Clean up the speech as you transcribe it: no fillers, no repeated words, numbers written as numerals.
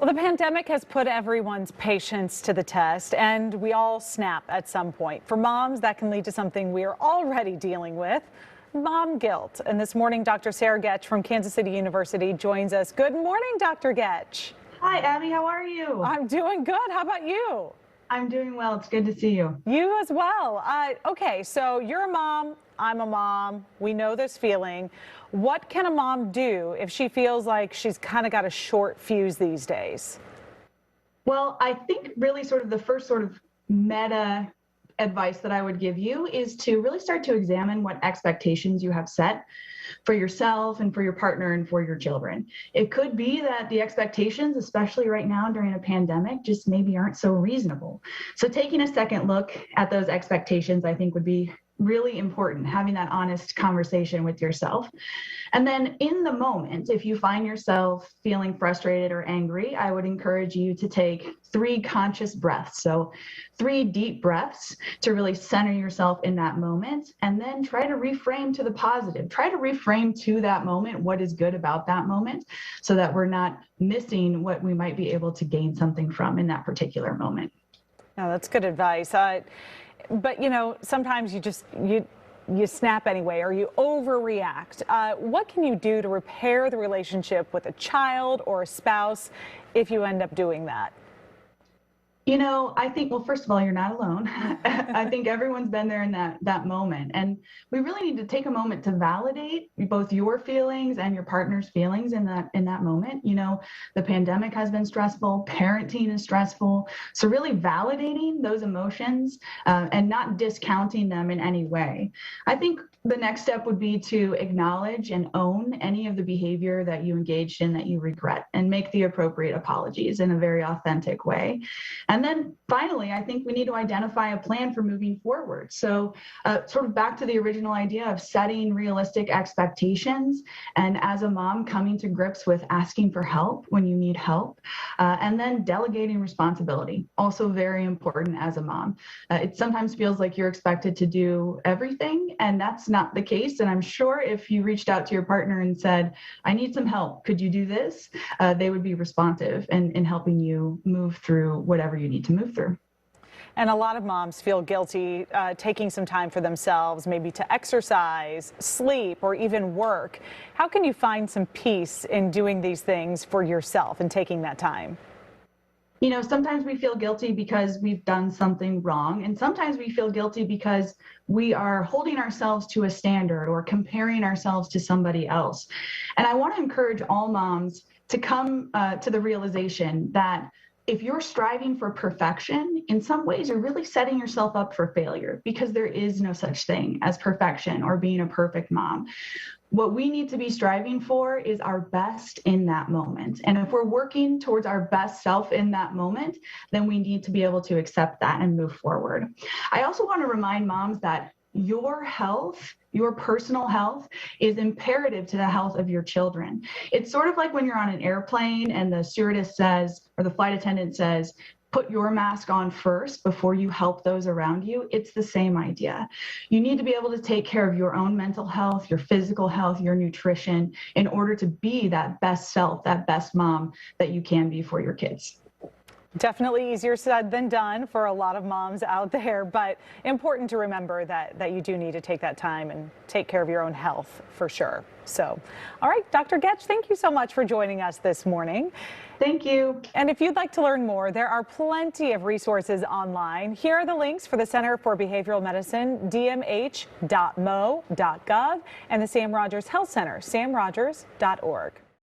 Well, the pandemic has put everyone's patience to the test, and we all snap at some point. For moms, that can lead to something we are already dealing with, mom guilt. And this morning, Dr. Sarah Getch from Kansas City University joins us. Good morning, Dr. Getch. Hi, Abby. How are you? I'm doing good. How about you? I'm doing well. It's good to see you. You as well. Okay, so you're a mom. I'm a mom. We know this feeling. What can a mom do if she feels like she's kind of got a short fuse these days? Well, I think really sort of the first sort of meta advice that I would give you is to really start to examine what expectations you have set for yourself and for your partner and for your children. It could be that the expectations, especially right now during a pandemic, just maybe aren't so reasonable. So taking a second look at those expectations, I think would be really important, having that honest conversation with yourself. And then in the moment, if you find yourself feeling frustrated or angry, I would encourage you to take 3 conscious breaths. So 3 deep breaths to really center yourself in that moment, and then try to reframe to the positive. Try to reframe to that moment what is good about that moment so that we're not missing what we might be able to gain something from in that particular moment. No, that's good advice. But, you know, sometimes you snap anyway, or you overreact. What can you do to repair the relationship with a child or a spouse if you end up doing that? You know, I think, well, first of all, you're not alone. I think everyone's been there in that moment. And we really need to take a moment to validate both your feelings and your partner's feelings in that moment. You know, the pandemic has been stressful, parenting is stressful. So really validating those emotions and not discounting them in any way. I think the next step would be to acknowledge and own any of the behavior that you engaged in that you regret and make the appropriate apologies in a very authentic way. And then finally, I think we need to identify a plan for moving forward. So sort of back to the original idea of setting realistic expectations, and as a mom, coming to grips with asking for help when you need help, and then delegating responsibility, also very important as a mom. It sometimes feels like you're expected to do everything, and that's not the case. And I'm sure if you reached out to your partner and said, I need some help, could you do this? They would be responsive in helping you move through whatever you need to move through. And a lot of moms feel guilty taking some time for themselves, maybe to exercise, sleep, or even work. How can you find some peace in doing these things for yourself and taking that time? You know, sometimes we feel guilty because we've done something wrong, and sometimes we feel guilty because we are holding ourselves to a standard or comparing ourselves to somebody else. And I want to encourage all moms to come to the realization that if you're striving for perfection, in some ways you're really setting yourself up for failure, because there is no such thing as perfection or being a perfect mom. What we need to be striving for is our best in that moment. And if we're working towards our best self in that moment, then we need to be able to accept that and move forward. I also want to remind moms that your health, your personal health, is imperative to the health of your children. It's sort of like when you're on an airplane and the stewardess says, or the flight attendant says, put your mask on first before you help those around you. It's the same idea. You need to be able to take care of your own mental health, your physical health, your nutrition, in order to be that best self, that best mom that you can be for your kids. Definitely easier said than done for a lot of moms out there, but important to remember that you do need to take that time and take care of your own health for sure. So, all right, Dr. Getch, thank you so much for joining us this morning. Thank you. And if you'd like to learn more, there are plenty of resources online. Here are the links for the Center for Behavioral Medicine, dmh.mo.gov, and the Sam Rogers Health Center, samrogers.org.